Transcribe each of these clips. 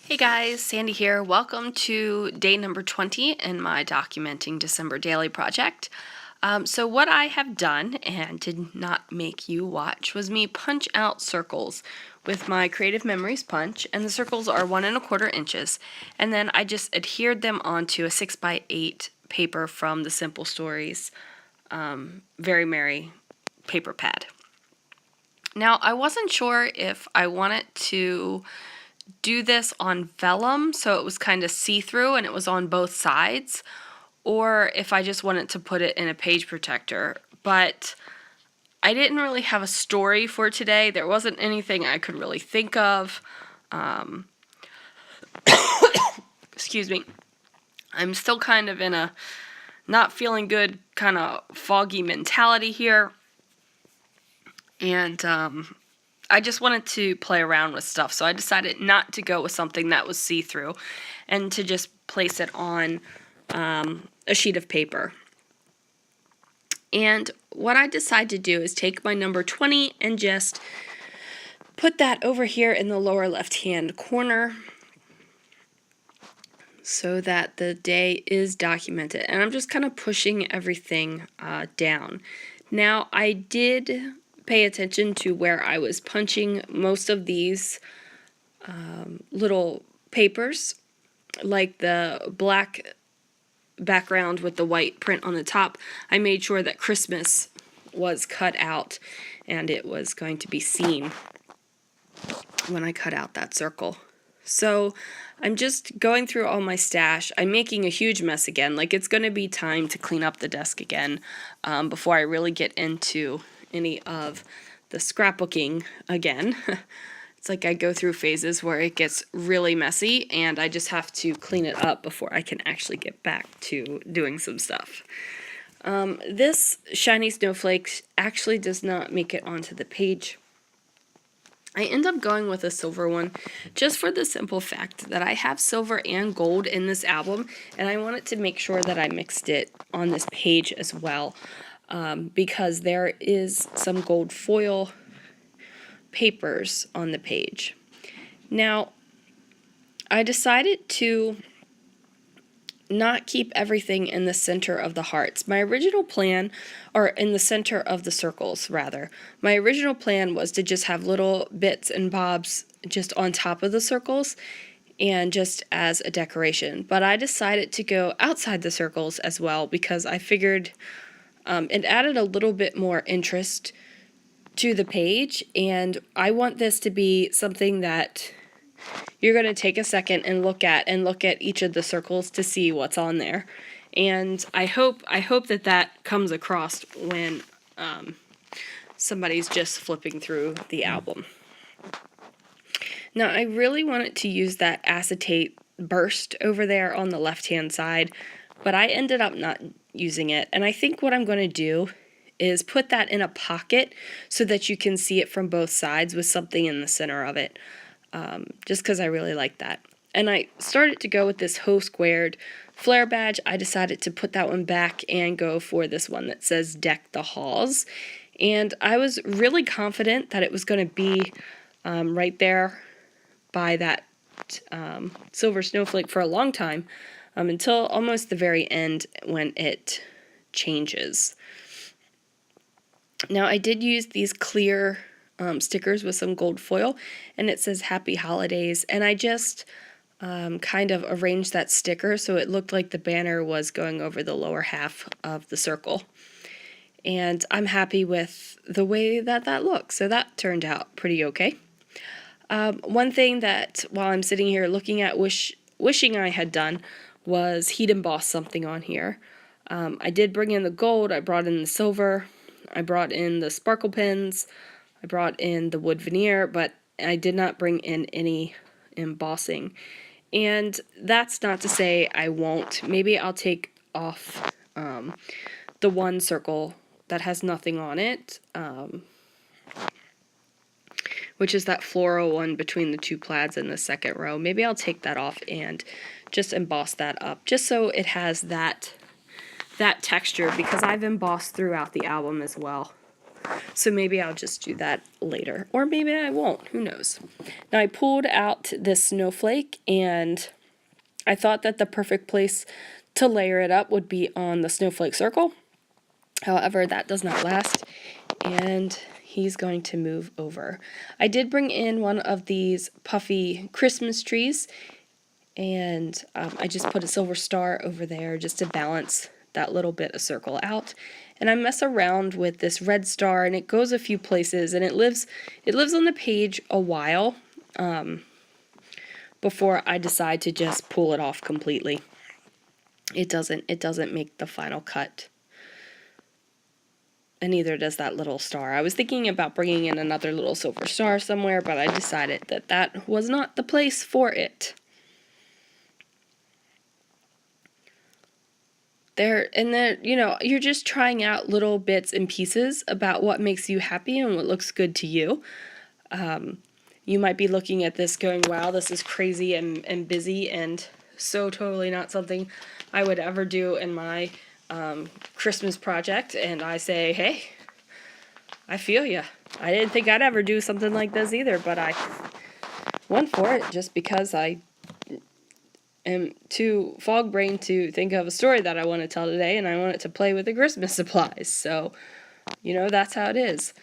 Hey guys, Sandy here. Welcome to day number 20 in my Documenting December Daily project. So what I have done, and did not make you watch, was me punch out circles with my Creative Memories punch, and the circles are 1¼ inches, and then I just adhered them onto a 6x8 paper from the Simple Stories Very Merry paper pad. Now, I wasn't sure if I wanted to do this on vellum, so it was kind of see-through and it was on both sides, or if I just wanted to put it in a page protector. But I didn't really have a story for today. There wasn't anything I could really think of. Excuse me. I'm still kind of in a not feeling good, kind of foggy mentality here. And I just wanted to play around with stuff, so I decided not to go with something that was see-through and to just place it on a sheet of paper. And what I decided to do is take my number 20 and just put that over here in the lower left-hand corner so that the day is documented. And I'm just kind of pushing everything down. Now, I did pay attention to where I was punching most of these little papers, like the black background with the white print on the top. I made sure that Christmas was cut out and it was going to be seen when I cut out that circle. So I'm just going through all my stash. I'm making a huge mess again. Like, it's going to be time to clean up the desk again before I really get into any of the scrapbooking again. It's like I go through phases where it gets really messy and I just have to clean it up before I can actually get back to doing some stuff. This shiny snowflake actually does not make it onto the page. I end up going with a silver one just for the simple fact that I have silver and gold in this album, and I wanted to make sure that I mixed it on this page as well. Because there is some gold foil papers on the page. Now, I decided to not keep everything in the center of the hearts. My original plan, or in the center of the circles, rather. My original plan was to just have little bits and bobs just on top of the circles and just as a decoration. But I decided to go outside the circles as well because I figured it added a little bit more interest to the page, and I want this to be something that you're going to take a second and look at each of the circles to see what's on there. And I hope that comes across when somebody's just flipping through the album. Now, I really wanted to use that acetate burst over there on the left-hand side, but I ended up not using it. And I think what I'm going to do is put that in a pocket so that you can see it from both sides with something in the center of it, just because I really like that. And I started to go with this Ho Squared flare badge. I decided to put that one back and go for this one that says Deck the Halls. And I was really confident that it was going to be right there by that silver snowflake for a long time, until almost the very end when it changes. Now, I did use these clear stickers with some gold foil, and it says Happy Holidays, and I just kind of arranged that sticker so it looked like the banner was going over the lower half of the circle. And I'm happy with the way that looks, so that turned out pretty okay. One thing that, while I'm sitting here looking at wishing I had done, was heat emboss something on here. I did bring in the gold, I brought in the silver, I brought in the sparkle pins, I brought in the wood veneer, but I did not bring in any embossing. And that's not to say I won't. Maybe I'll take off the one circle that has nothing on it, which is that floral one between the two plaids in the second row. Maybe I'll take that off and just emboss that up, just so it has that texture, because I've embossed throughout the album as well. So maybe I'll just do that later, or maybe I won't, who knows. Now I pulled out this snowflake, and I thought that the perfect place to layer it up would be on the snowflake circle. However, that does not last, and he's going to move over. I did bring in one of these puffy Christmas trees, and I just put a silver star over there just to balance that little bit of circle out. And I mess around with this red star, and it goes a few places, and it lives on the page a while before I decide to just pull it off completely. It doesn't make the final cut. And neither does that little star. I was thinking about bringing in another little silver star somewhere, but I decided that that was not the place for it. You're just trying out little bits and pieces about what makes you happy and what looks good to you. You might be looking at this going, wow, this is crazy and busy and so totally not something I would ever do in my Christmas project. And I say, hey, I feel ya. I didn't think I'd ever do something like this either, but I went for it just because I am too fog-brained to think of a story that I want to tell today, and I want it to play with the Christmas supplies. So, that's how it is.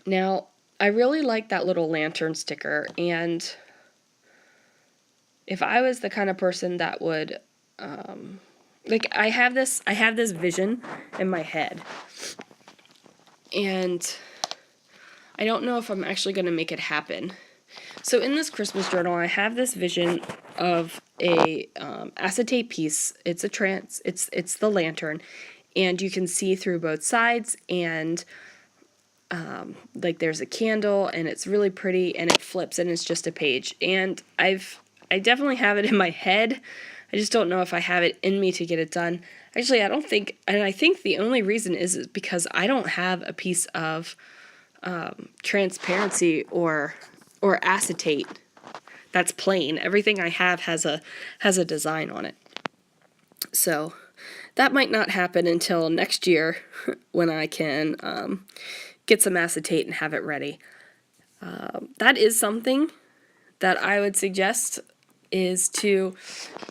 Now, I really like that little lantern sticker, and if I was the kind of person that would, I have this vision in my head, and I don't know if I'm actually going to make it happen. So in this Christmas journal, I have this vision of a acetate piece. It's it's the lantern, and you can see through both sides, and there's a candle, and it's really pretty, and it flips, and it's just a page. And I definitely have it in my head. I just don't know if I have it in me to get it done. Actually, I don't think, and I think the only reason is because I don't have a piece of transparency or acetate that's plain. Everything I have has a design on it. So that might not happen until next year when I can get some acetate and have it ready. That is something that I would suggest, is to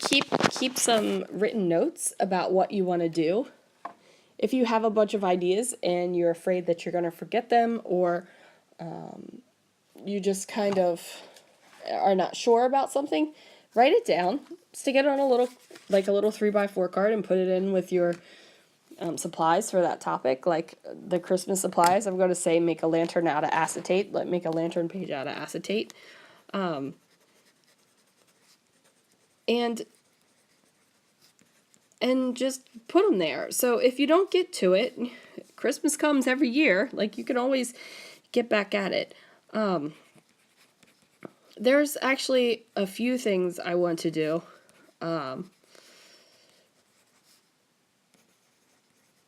keep some written notes about what you want to do. If you have a bunch of ideas and you're afraid that you're going to forget them, or you just kind of are not sure about something, write it down, stick it on a little 3x4 card, and put it in with your supplies for that topic. Like the Christmas supplies, I'm going to say make a lantern out of acetate, make a lantern page out of acetate. And just put them there. So if you don't get to it, Christmas comes every year, you can always get back at it. There's actually a few things I want to do. And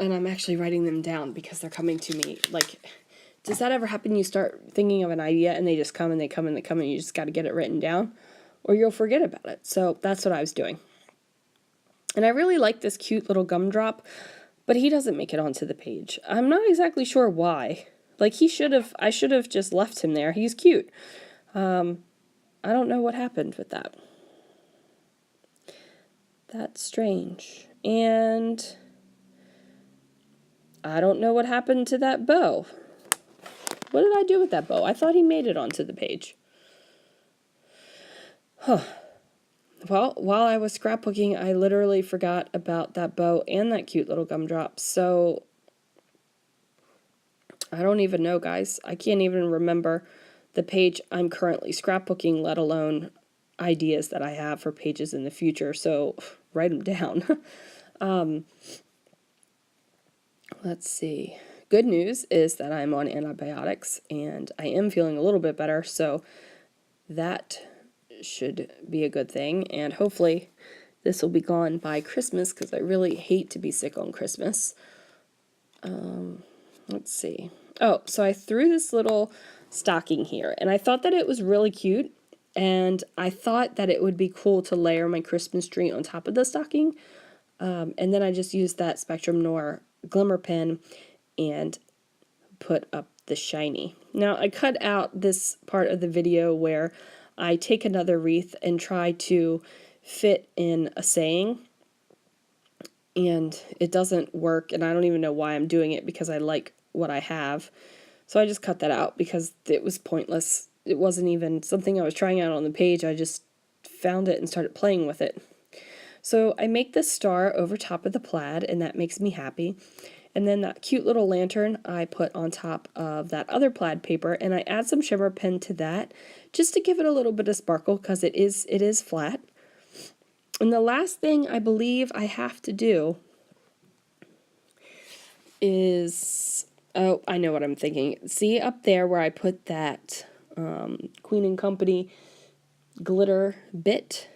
I'm actually writing them down because they're coming to me. Does that ever happen? You start thinking of an idea and they just come and they come and they come, and you just got to get it written down or you'll forget about it. So that's what I was doing. And I really like this cute little gumdrop, but he doesn't make it onto the page. I'm not exactly sure why. I should have just left him there. He's cute. I don't know what happened with that. That's strange. And I don't know what happened to that bow. What did I do with that bow? I thought he made it onto the page. Huh. Well, while I was scrapbooking, I literally forgot about that bow and that cute little gumdrop. So I don't even know, guys. I can't even remember the page I'm currently scrapbooking, let alone ideas that I have for pages in the future. So write them down. Let's see. Good news is that I'm on antibiotics and I am feeling a little bit better. So that should be a good thing. And hopefully this will be gone by Christmas, because I really hate to be sick on Christmas. Let's see. Oh, so I threw this little stocking here, and I thought that it was really cute, and I thought that it would be cool to layer my Christmas tree on top of the stocking, and then I just used that Spectrum Noir glimmer pen and put up the shiny. Now I cut out this part of the video where I take another wreath and try to fit in a saying, and it doesn't work, and I don't even know why I'm doing it because I like what I have. So I just cut that out because it was pointless. It wasn't even something I was trying out on the page. I just found it and started playing with it. So I make this star over top of the plaid, and that makes me happy. And then that cute little lantern I put on top of that other plaid paper, and I add some shimmer pen to that just to give it a little bit of sparkle because it is flat. And the last thing I believe I have to do is, oh, I know what I'm thinking. See up there where I put that Queen and Company glitter bit?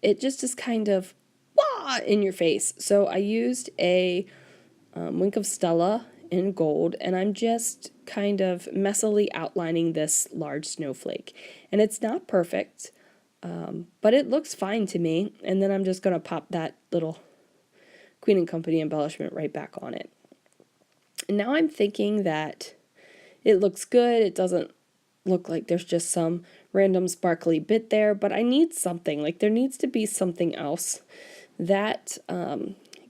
It just is kind of wah in your face. So I used a Wink of Stella in gold, and I'm just kind of messily outlining this large snowflake. And it's not perfect, but it looks fine to me. And then I'm just going to pop that little Queen and Company embellishment right back on it. And now I'm thinking that it looks good. It doesn't look like there's just some random sparkly bit there, but I need something. Like, there needs to be something else. That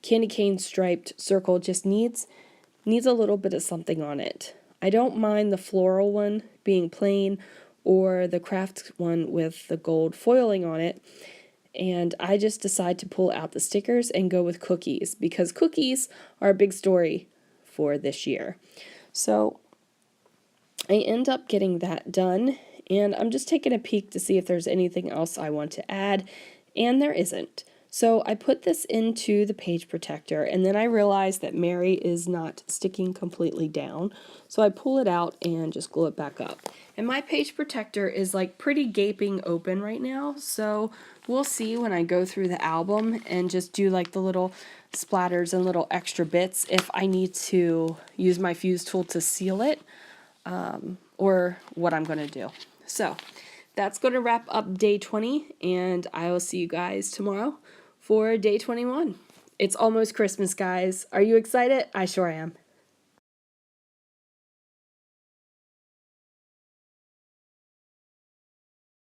candy cane striped circle just needs a little bit of something on it. I don't mind the floral one being plain or the craft one with the gold foiling on it. And I just decide to pull out the stickers and go with cookies because cookies are a big story for this year. So I end up getting that done, and I'm just taking a peek to see if there's anything else I want to add, and there isn't. So I put this into the page protector, and then I realized that Mary is not sticking completely down. So I pull it out and just glue it back up. And my page protector is like pretty gaping open right now, so we'll see when I go through the album and just do like the little splatters and little extra bits if I need to use my fuse tool to seal it, or what I'm going to do. So that's going to wrap up day 20, and I will see you guys tomorrow for day 21. It's almost Christmas, guys. Are you excited? I sure am.